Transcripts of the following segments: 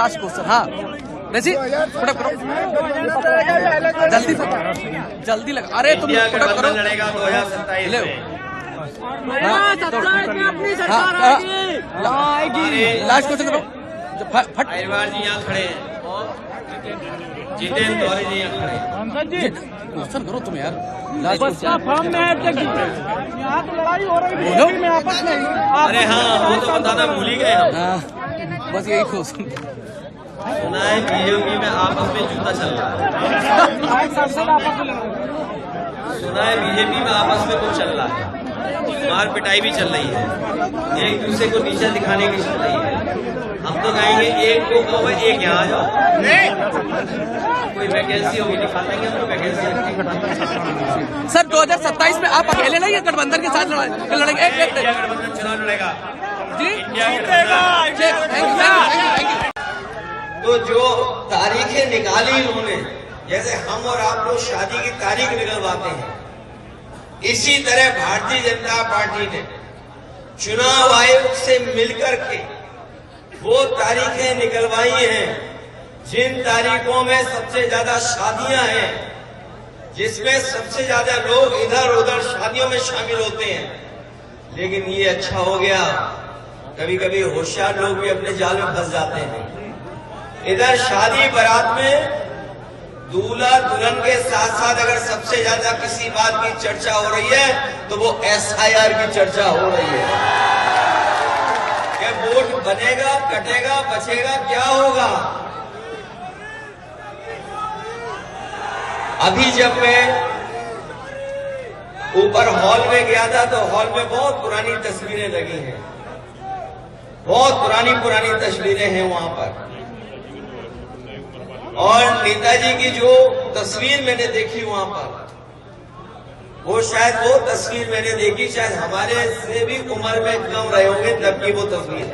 Last question. हाँ वैसे put up करो जल्दी से, जल्दी लगा। अरे तुम पुटअप करो, लड़ेगा 2027 ले लास्ट क्वेश्चन करो। फट अहिरवार जी यहाँ खड़े हैं, जितेंद्र तिवारी जी यहाँ खड़े हैं। क्वेश्चन करो तुम यार। फॉर्म में है यहाँ तो लड़ाई हो रही है में आपस में। अरे हाँ वो तो बताना भूल ही गए हम। बस यही क्वेश्चन। सुना है बीजेपी में आपस में जूता चल रहा है। सुना है बीजेपी में आपस में कुछ चल रहा है, मार पिटाई भी चल रही है, एक दूसरे को नीचे दिखाने की चल रही है। हम तो कहेंगे एक को कहो एक यहाँ आ जाओ, कोई वैकेंसी होगी निकाल देंगे हम तो वैकेंसी। सर 2027 में आप अकेले नहीं गठबंधन के साथ लड़ेंगे? गठबंधन चुनाव लड़ेगा जी। तो जो तारीखें निकाली उन्होंने, जैसे हम और आप लोग शादी की तारीख निकलवाते हैं, इसी तरह भारतीय जनता पार्टी ने चुनाव आयोग से मिलकर के वो तारीखें निकलवाई हैं जिन तारीखों में सबसे ज्यादा शादियां हैं, जिसमें सबसे ज्यादा लोग इधर उधर शादियों में शामिल होते हैं। लेकिन ये अच्छा हो गया, कभी कभी होशियार लोग भी अपने जाल में फंस जाते हैं। इधर शादी बारात में दूल्हा दुल्हन के साथ साथ अगर सबसे ज्यादा किसी बात की चर्चा हो रही है तो वो SIR की चर्चा हो रही है कि वोट बनेगा, कटेगा, बचेगा, क्या होगा। अभी जब मैं ऊपर हॉल में गया था तो हॉल में बहुत पुरानी तस्वीरें लगी हैं, बहुत पुरानी तस्वीरें हैं वहां पर। और नेताजी की जो तस्वीर मैंने देखी वहां पर, वो शायद वो तस्वीर मैंने देखी शायद हमारे से भी उम्र में कम रहे होंगे तब की वो तस्वीर है।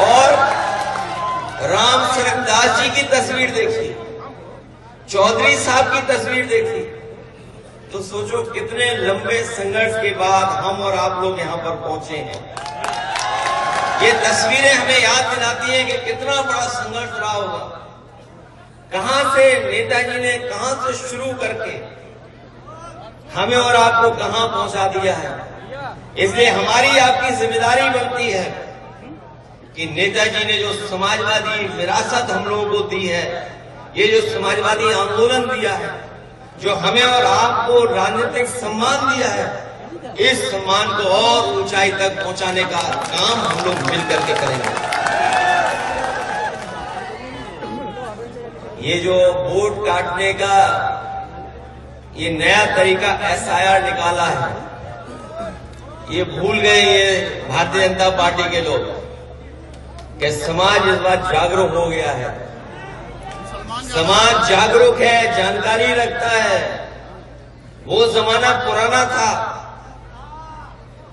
और राम सरकदास जी की तस्वीर देखी, चौधरी साहब की तस्वीर देखी, तो सोचो कितने लंबे संघर्ष के बाद हम और आप लोग यहां पर पहुंचे हैं। ये तस्वीरें हमें याद दिलाती हैं कि कितना बड़ा संघर्ष रहा होगा, कहां से नेताजी ने कहां से शुरू करके हमें और आपको कहां पहुंचा दिया है। इसलिए हमारी आपकी जिम्मेदारी बनती है कि नेताजी ने जो समाजवादी विरासत हम लोगों को दी है, ये जो समाजवादी आंदोलन दिया है, जो हमें और आपको राजनीतिक सम्मान दिया है, इस सम्मान को और ऊंचाई तक पहुंचाने का काम हम लोग मिलकर के करेंगे। ये जो वोट काटने का ये नया तरीका SIR निकाला है, ये भूल गए ये भारतीय जनता पार्टी के लोग कि समाज इस बार जागरूक हो गया है। समाज जागरूक है, जानकारी रखता है। वो जमाना पुराना था,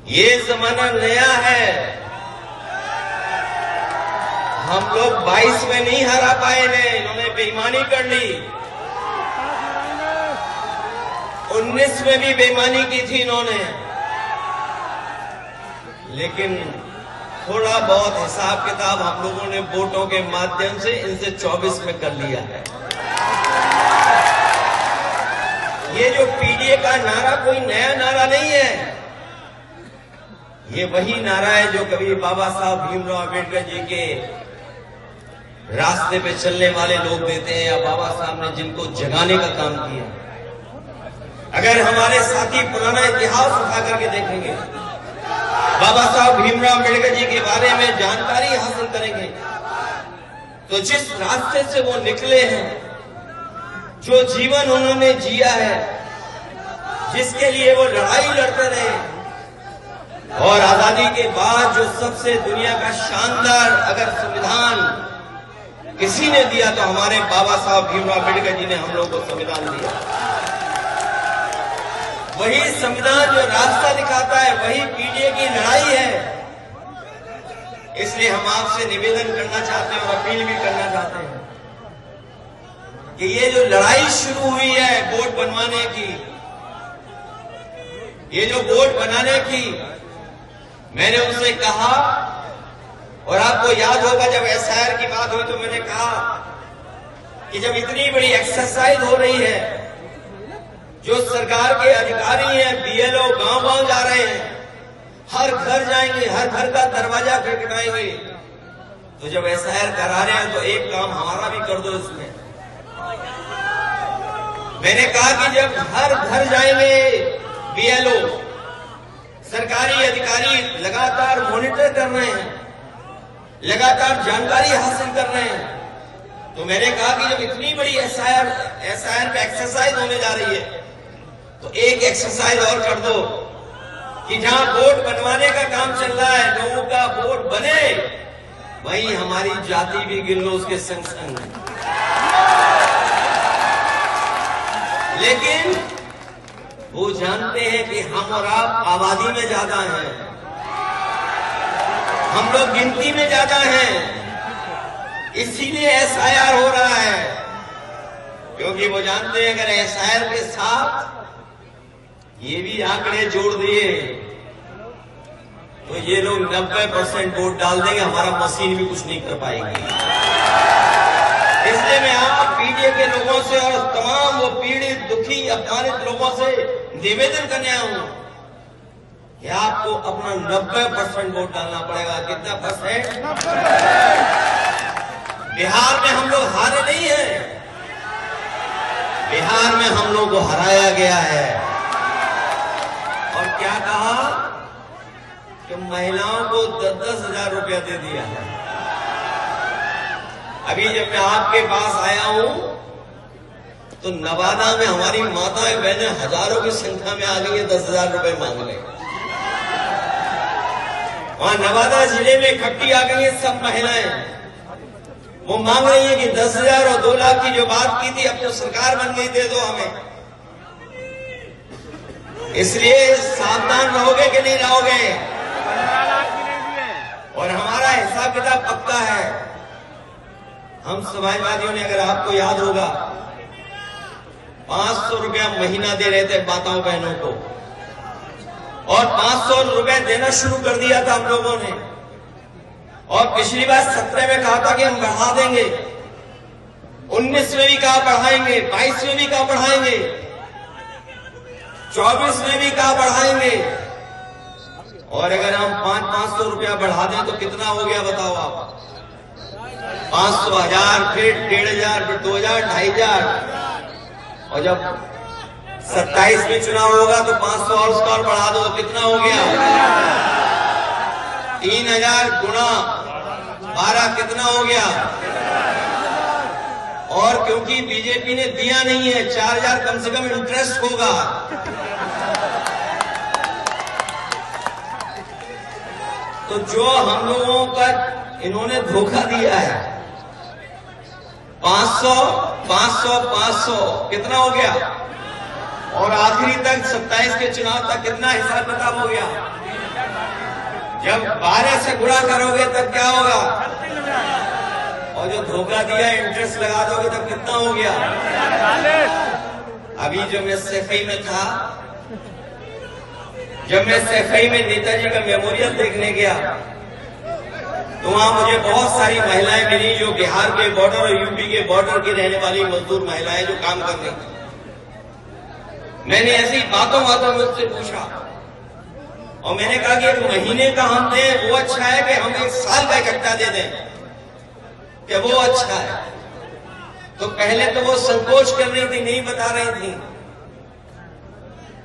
ये जमाना नया है। हम लोग 22 में नहीं हरा पाए ने, इन्होंने बेईमानी कर ली। 19 में भी बेईमानी की थी इन्होंने, लेकिन थोड़ा बहुत हिसाब किताब हम लोगों ने वोटों के माध्यम से इनसे 24 में कर लिया है। ये जो PDA का नारा कोई नया नारा नहीं है, ये वही नारा है जो कभी बाबा साहब भीमराव अम्बेडकर जी के रास्ते पे चलने वाले लोग देते हैं, या बाबा साहब ने जिनको जगाने का काम किया। अगर हमारे साथी पुराना इतिहास उठा करके देखेंगे, बाबा साहब भीमराव अम्बेडकर जी के बारे में जानकारी हासिल करेंगे, तो जिस रास्ते से वो निकले हैं, जो जीवन उन्होंने जिया है, जिसके लिए वो लड़ाई लड़ते रहे, और आजादी के बाद जो सबसे दुनिया का शानदार अगर संविधान किसी ने दिया तो हमारे बाबा साहब भीमराव अम्बेडकर जी ने हम लोगों को संविधान दिया। वही संविधान जो रास्ता दिखाता है, वही PDA की लड़ाई है। इसलिए हम आपसे निवेदन करना चाहते हैं और अपील भी करना चाहते हैं कि ये जो लड़ाई शुरू हुई है वोट बनवाने की, ये जो वोट बनाने की, मैंने उनसे कहा और आपको याद होगा जब एसआईआर की बात हुई तो मैंने कहा कि जब इतनी बड़ी एक्सरसाइज हो रही है, जो सरकार के अधिकारी हैं, बीएलओ गांव-गांव जा रहे हैं, हर घर जाएंगे, हर घर का दरवाजा खटखटाएंगे, तो जब एसआईआर करा रहे हैं तो एक काम हमारा भी कर दो इसमें। मैंने कहा कि जब हर घर जाएंगे बीएलओ, सरकारी अधिकारी लगातार मॉनिटर कर रहे हैं, लगातार जानकारी हासिल कर रहे हैं, तो मैंने कहा कि जब इतनी बड़ी एसआईआर पे एक्सरसाइज होने जा रही है तो एक एक्सरसाइज और कर दो कि जहां वोट बनवाने का काम चल रहा है, लोगों का वोट बने, वहीं हमारी जाति भी गिन लो उसके संग संग। लेकिन वो जानते हैं कि हम और आप आबादी में ज्यादा हैं, हम लोग गिनती में ज्यादा हैं, इसीलिए एसआईआर हो रहा है। क्योंकि वो जानते हैं अगर एसआईआर के साथ ये भी आंकड़े जोड़ दिए तो ये लोग 90% वोट डाल देंगे, हमारा मशीन भी कुछ नहीं कर पाएगी। इसलिए मैं आप पीडीए के लोगों से और तमाम वो पीड़ित, दुखी, अपमानित लोगों से निवेदन करने आया हूं कि आपको अपना 90% वोट डालना पड़ेगा। कितना परसेंट? बिहार में हम लोग हारे नहीं हैं, बिहार में हम लोग को हराया गया है। और क्या कहा कि महिलाओं को 10-10 हजार रुपया दे दिया है। अभी जब मैं आपके पास आया हूं तो नवादा में हमारी माताएं बहनें हजारों की संख्या में आ गई है 10,000 रुपए मांगने। वहां नवादा जिले में इकट्ठी आ गई है सब महिलाएं, वो मांग रही है कि 10,000 और 2 लाख की जो बात की थी, अब तो सरकार बन गई, दे दो हमें। इसलिए सावधान रहोगे कि नहीं रहोगे? और हमारा हिसाब किताब पक्का है। हम समाजवादियों ने, अगर आपको याद होगा, 500 रुपया महीना दे रहे थे माताओं बहनों को, और 500 रुपए देना शुरू कर दिया था हम लोगों ने। और पिछली बार 17 में कहा था कि हम बढ़ा देंगे, 19 में भी कहा बढ़ाएंगे, 22 में भी कहा बढ़ाएंगे, 24 में भी कहा बढ़ाएंगे। और अगर हम 500 रुपया बढ़ा दें तो कितना हो गया बताओ आप? 500, 1000, फिर 1500, फिर 2000, 2500। और जब 27 में चुनाव होगा तो 500 और उसका और बढ़ा दो, कितना हो गया? 3000 गुना 12 कितना हो गया? और क्योंकि बीजेपी ने दिया नहीं है, 4000 कम से कम इंटरेस्ट होगा। तो जो हम लोगों का इन्होंने धोखा दिया है, 500, 500, 500 कितना हो गया? और आखिरी तक 27 के चुनाव तक कितना हिसाब किताब हो गया? जब 12 से गुणा करोगे तब क्या होगा? और जो धोखा दिया इंटरेस्ट लगा दोगे तब कितना हो गया? अभी जो मैं सफाई में था, जब मैं सफाई में नेताजी का मेमोरियल देखने गया तो वहां मुझे बहुत सारी महिलाएं मिली जो बिहार के बॉर्डर और यूपी के बॉर्डर की रहने वाली मजदूर महिलाएं जो काम कर रही थी। मैंने ऐसी बातों में उससे पूछा और मैंने कहा कि 1 महीने का हम दें वो अच्छा है कि हम 1 साल का इकट्ठा दे दें, कि वो अच्छा है? तो पहले तो वो संकोच कर रही थी, नहीं बता रही थी,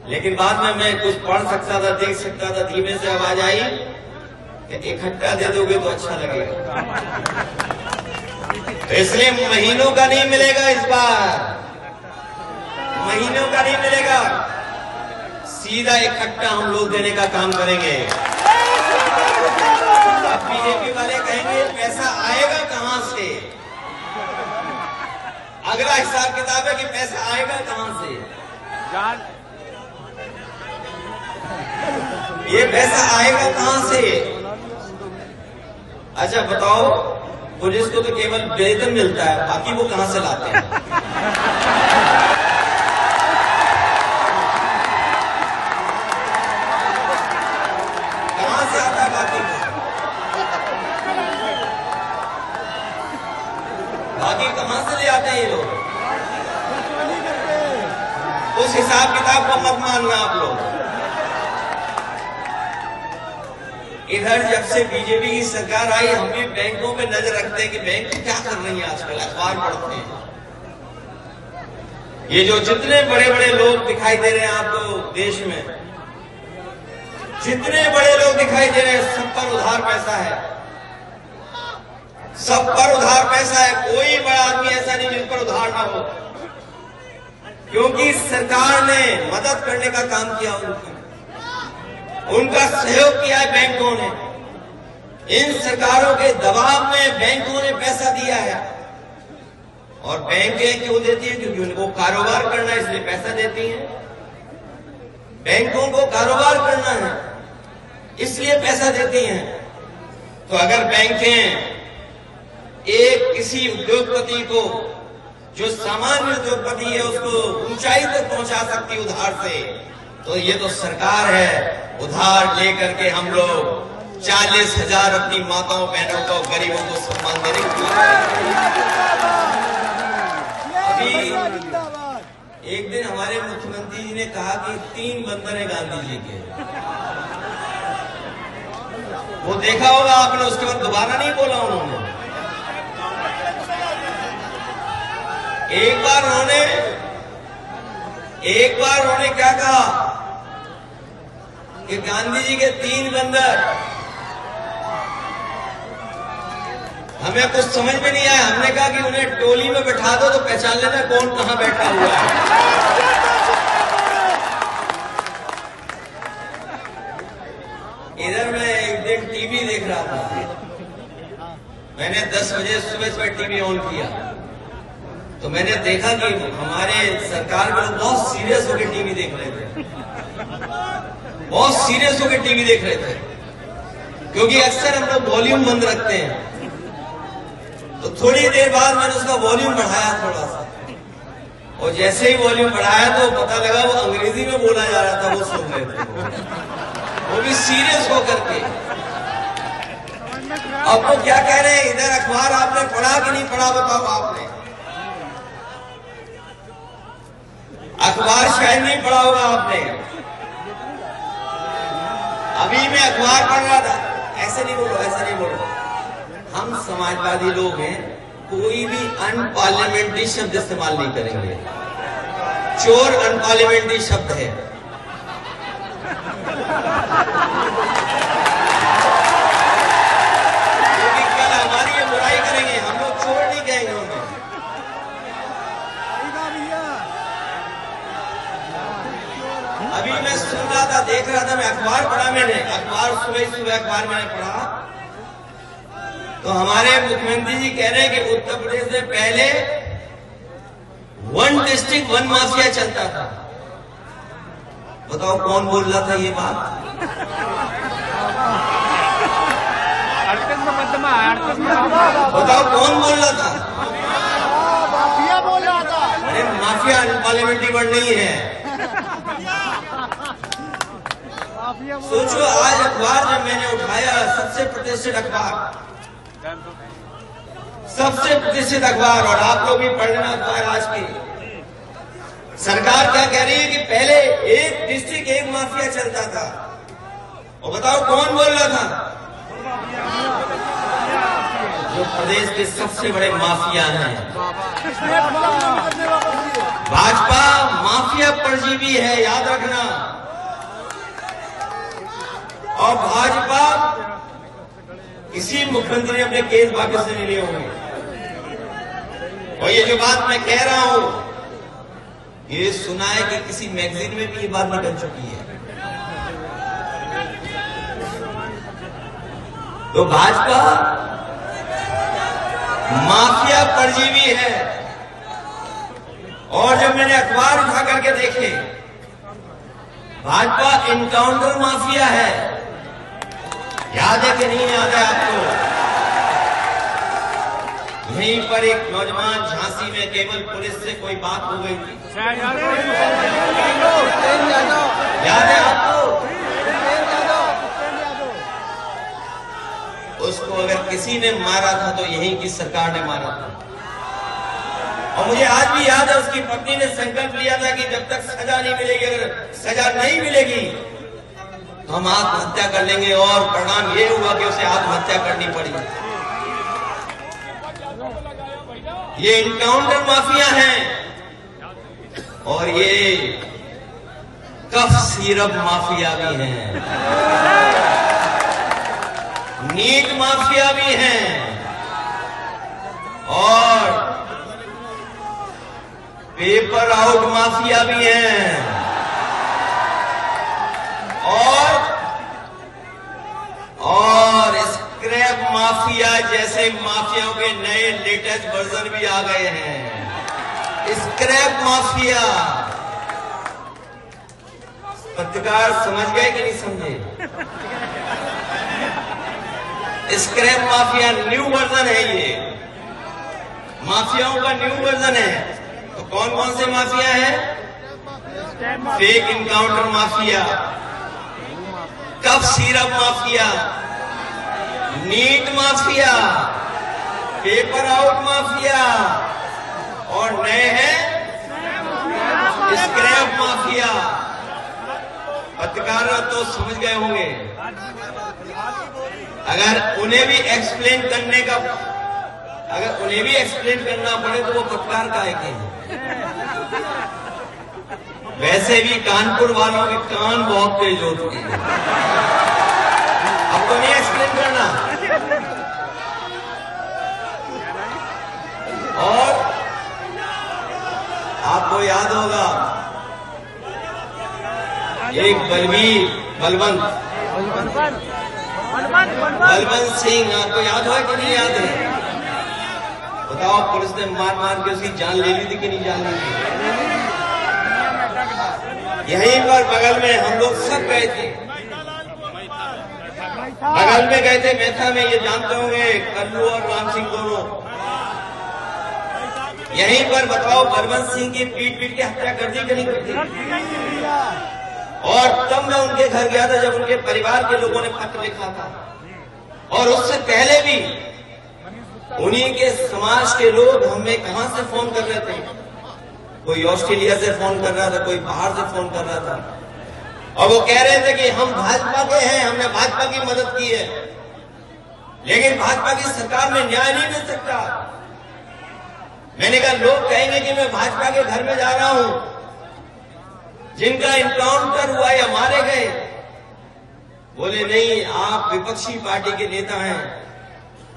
लेकिन बाद में मैं कुछ पढ़ सकता था, देख सकता था, धीमे से आवाज आई कि इकट्ठा दे दोगे तो अच्छा लगेगा। तो इसलिए महीनों का नहीं मिलेगा इस बार, महीनों का नहीं मिलेगा, सीधा इकट्ठा हम लोग देने का काम करेंगे। अब बीजेपी वाले कहेंगे पैसा आएगा कहां से? अगला हिसाब किताब है कि पैसा आएगा कहां से? ये पैसा आएगा कहां से? अच्छा बताओ, पुलिस को तो केवल वेतन मिलता है, बाकी वो कहां से लाते हैं? कहां से आता है बाकी? बाकी कहां से ले आते हैं ये लोग? उस हिसाब किताब को मत मानना आप लोग। इधर जब से बीजेपी की सरकार आई, हम भी बैंकों पे नजर रखते हैं कि बैंक क्या कर रही है आजकल, अखबार पढ़ते हैं। ये जो जितने बड़े बड़े लोग दिखाई दे रहे हैं आपको देश में, जितने बड़े लोग दिखाई दे रहे हैं, सब पर उधार पैसा है, सब पर उधार पैसा है। कोई बड़ा आदमी ऐसा नहीं जिन पर उधार ना हो, क्योंकि सरकार ने मदद करने का काम किया, उनका सहयोग किया है बैंकों ने। इन सरकारों के दबाव में बैंकों ने पैसा दिया है। और बैंकें क्यों देती हैं? क्योंकि उनको कारोबार करना है, इसलिए पैसा देती हैं। बैंकों को कारोबार करना है, इसलिए पैसा देती हैं। तो अगर बैंकें एक किसी उद्योगपति को, जो सामान्य उद्योगपति है, उसको ऊंचाई तक पहुंचा सकती उधार से, तो ये तो सरकार है। उधार लेकर के हम लोग 40,000 अपनी माताओं बहनों को, गरीबों को सम्मान देने की। अभी एक दिन हमारे मुख्यमंत्री जी ने कहा कि 3 बंदर हैं गांधी जी के, वो देखा होगा आपने, उसके बाद दोबारा नहीं बोला उन्होंने। एक बार उन्होंने क्या कहा कि गांधी जी के 3 बंदर। हमें कुछ समझ में नहीं आया। हमने कहा कि उन्हें टोली में बैठा दो तो पहचान लेना कौन कहां बैठा हुआ है। इधर मैं एक दिन टीवी देख रहा था, मैंने 10 बजे सुबह टीवी ऑन किया, तो मैंने देखा कि हमारे सरकार के लोग बहुत सीरियस होकर टीवी देख रहे थे, बहुत सीरियस होकर टीवी देख रहे थे। क्योंकि अक्सर हम लोग वॉल्यूम बंद रखते हैं, तो थोड़ी देर बाद मैंने उसका वॉल्यूम बढ़ाया थोड़ा सा, और जैसे ही वॉल्यूम बढ़ाया तो पता लगा वो अंग्रेजी में बोला जा रहा था, वो सुन रहे थे, वो भी सीरियस होकर के। अब वो क्या कह रहे हैं? इधर अखबार आपने पढ़ा कि नहीं पढ़ा, बताओ आपने? अखबार शायद नहीं पढ़ा होगा आपने। अभी मैं अखबार पढ़ रहा था। ऐसे नहीं बोलो, ऐसा नहीं बोलो। हम समाजवादी लोग हैं, कोई भी अनपार्लियामेंट्री शब्द इस्तेमाल नहीं करेंगे। चोर अनपार्लियामेंट्री शब्द है। क्योंकि कल हमारी ये बुराई करेंगे, हम लोग चोर नहीं कहेंगे उन्हें। अभी मैं सुन रहा था, देख रहा था, मैं अखबार पढ़ा, मैंने अखबार सुबह अखबार मैंने पढ़ा, तो हमारे मुख्यमंत्री जी कह रहे हैं कि उत्तर प्रदेश में पहले 1 डिस्ट्रिक्ट 1 माफिया चलता था। बताओ कौन बोल रहा था ये बात? बताओ कौन बोल रहा था? माफिया बोल रहा था। अरे माफिया पार्लियामेंट्री वर्ड नहीं है। सोचो, आज अखबार जब मैंने उठाया, सबसे प्रतिष्ठित अखबार, सबसे प्रतिष्ठित अखबार, और आप लोग भी पढ़ लेना अखबार आज की। सरकार क्या कह रही है कि पहले 1 डिस्ट्रिक्ट 1 माफिया चलता था, और बताओ कौन बोल रहा था? जो प्रदेश के सबसे बड़े माफिया हैं। भाजपा माफिया परजीवी है, याद रखना। और भाजपा, किसी मुख्यमंत्री ने अपने केस वापस नहीं लिए होंगे। और ये जो बात मैं कह रहा हूं, ये सुना है कि किसी मैगजीन में भी ये बात निकल चुकी है। तो भाजपा माफिया परजीवी है। और जब मैंने अखबार उठा करके देखे, भाजपा इनकाउंटर माफिया है। याद है कि नहीं याद है आपको? यहीं पर एक नौजवान झांसी में केवल पुलिस से कोई बात हो गई थी, याद है आपको? उसको अगर किसी ने मारा था तो यहीं की सरकार ने मारा था। और मुझे आज भी याद है उसकी पत्नी ने संकल्प लिया था कि जब तक सजा नहीं मिलेगी, अगर सजा नहीं मिलेगी तो हम आत्महत्या कर लेंगे, और परिणाम ये हुआ कि उसे आत्महत्या करनी पड़ी। ये इनकाउंटर माफिया हैं और ये कफ सिरप माफिया भी हैं, नीट माफिया भी हैं और पेपर आउट माफिया भी हैं और स्क्रैप माफिया जैसे माफियाओं के नए लेटेस्ट वर्जन भी आ गए हैं। स्क्रैप माफिया, पत्रकार समझ गए कि नहीं समझे? स्क्रैप माफिया न्यू वर्जन है, ये माफियाओं का न्यू वर्जन है। तो कौन कौन से माफिया हैं? Fake encounter mafia, cough syrup mafia, NEET mafia, paper out mafia और नए हैं स्क्रैप माफिया। पत्रकार तो समझ गए होंगे। अगर उन्हें भी एक्सप्लेन करना पड़े तो वो पत्रकार काहे के हैं? वैसे भी कानपुर वालों के कान बहुत तेज होते हैं, अब तो नहीं एक्सप्लेन करना। और आपको याद होगा एक बलवंत सिंह, आपको याद है कि नहीं याद है? बताओ, पुलिस ने मार मार के उसकी जान ले ली थी कि नहीं जान ली थी? यहीं पर बगल में हम लोग सब गए थे, बगल में गए थे मेथा में, ये जानते होंगे कल्लू और राम सिंह दोनों। यहीं पर बताओ बलवंत सिंह की पीट के हत्या कर दी कि नहीं कर दी? और तब मैं उनके घर गया था जब उनके परिवार के लोगों ने पत्र लिखा था, और उससे पहले भी उन्हीं के समाज के लोग हमें कहां से फोन कर रहे थे। कोई ऑस्ट्रेलिया से फोन कर रहा था, कोई बाहर से फोन कर रहा था, और वो कह रहे थे कि हम भाजपा के हैं, हमने भाजपा की मदद की है, लेकिन भाजपा की सरकार में न्याय नहीं मिल सकता। मैंने कहा लोग कहेंगे कि मैं भाजपा के घर में जा रहा हूं, जिनका इनकाउंटर हुआ या मारे गए। बोले नहीं, आप विपक्षी पार्टी के नेता हैं,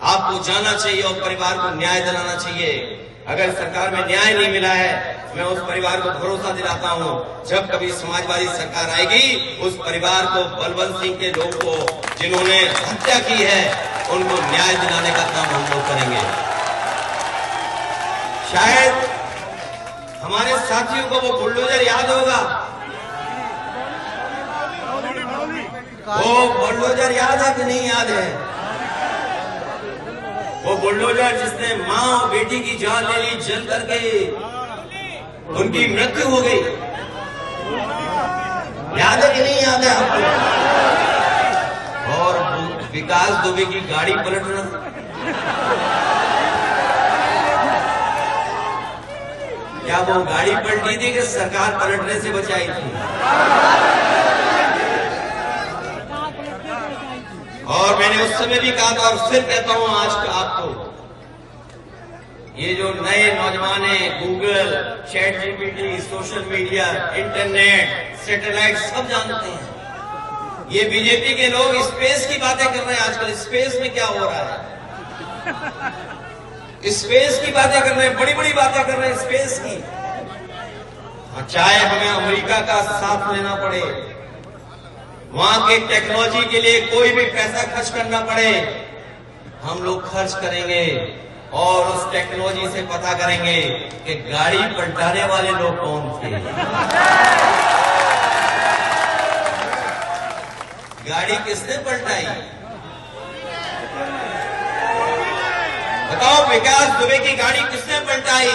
आपको जाना चाहिए और परिवार को न्याय दिलाना चाहिए। अगर सरकार में न्याय नहीं मिला है, मैं उस परिवार को भरोसा दिलाता हूं, जब कभी समाजवादी सरकार आएगी, उस परिवार को, बलवंत सिंह के लोग को जिन्होंने हत्या की है, उनको न्याय दिलाने का काम हम लोग करेंगे। शायद हमारे साथियों को वो बुलडोजर याद होगा, वो बुलडोजर याद है कि नहीं याद है? वो बुलडोजर जिसने मां और बेटी की जान ले ली, जल करके उनकी मृत्यु हो गई। याद है कि नहीं याद है आपको? और विकास दुबे की गाड़ी पलटना, क्या वो गाड़ी पलटी थी कि सरकार पलटने से बचाई थी? और मैंने उस समय भी कहा था और फिर कहता हूं आज का आपको, ये जो नए नौजवान हैं, Google, ChatGPT, social media, internet, satellite सब जानते हैं। ये बीजेपी के लोग स्पेस की बातें कर रहे हैं आजकल। स्पेस में क्या हो रहा है? स्पेस की बातें कर रहे हैं, बड़ी बड़ी बातें कर रहे हैं स्पेस की। चाहे हमें अमेरिका का साथ लेना पड़े, वहां के टेक्नोलॉजी के लिए कोई भी पैसा खर्च करना पड़े, हम लोग खर्च करेंगे और उस टेक्नोलॉजी से पता करेंगे कि गाड़ी पलटाने वाले लोग कौन थे। गाड़ी किसने पलटाई? बताओ, विकास दुबे की गाड़ी किसने पलटाई?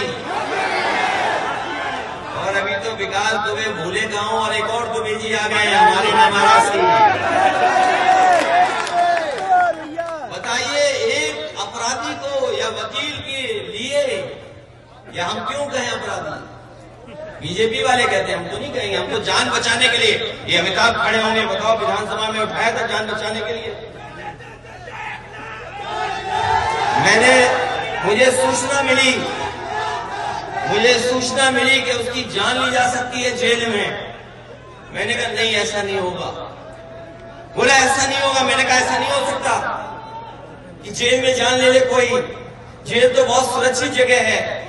और अभी तो विकास दुबे भूले गांव और एक और दुबे जी आ गए हमारे महाराष्ट्र। बताइए, एक अपराधी को या वकील के लिए या हम क्यों कहें अपराधी? बीजेपी वाले कहते हैं, हम तो नहीं कहेंगे, हम तो जान बचाने के लिए। ये अमिताभ खड़े होंगे, बताओ विधानसभा में उठाया था जान बचाने के लिए। मुझे सूचना मिली कि उसकी जान ली जा सकती है जेल में। मैंने कहा नहीं, ऐसा नहीं होगा। बोला ऐसा नहीं होगा। मैंने कहा ऐसा नहीं हो सकता कि जेल में जान ले ले कोई। जेल तो बहुत सुरक्षित जगह है।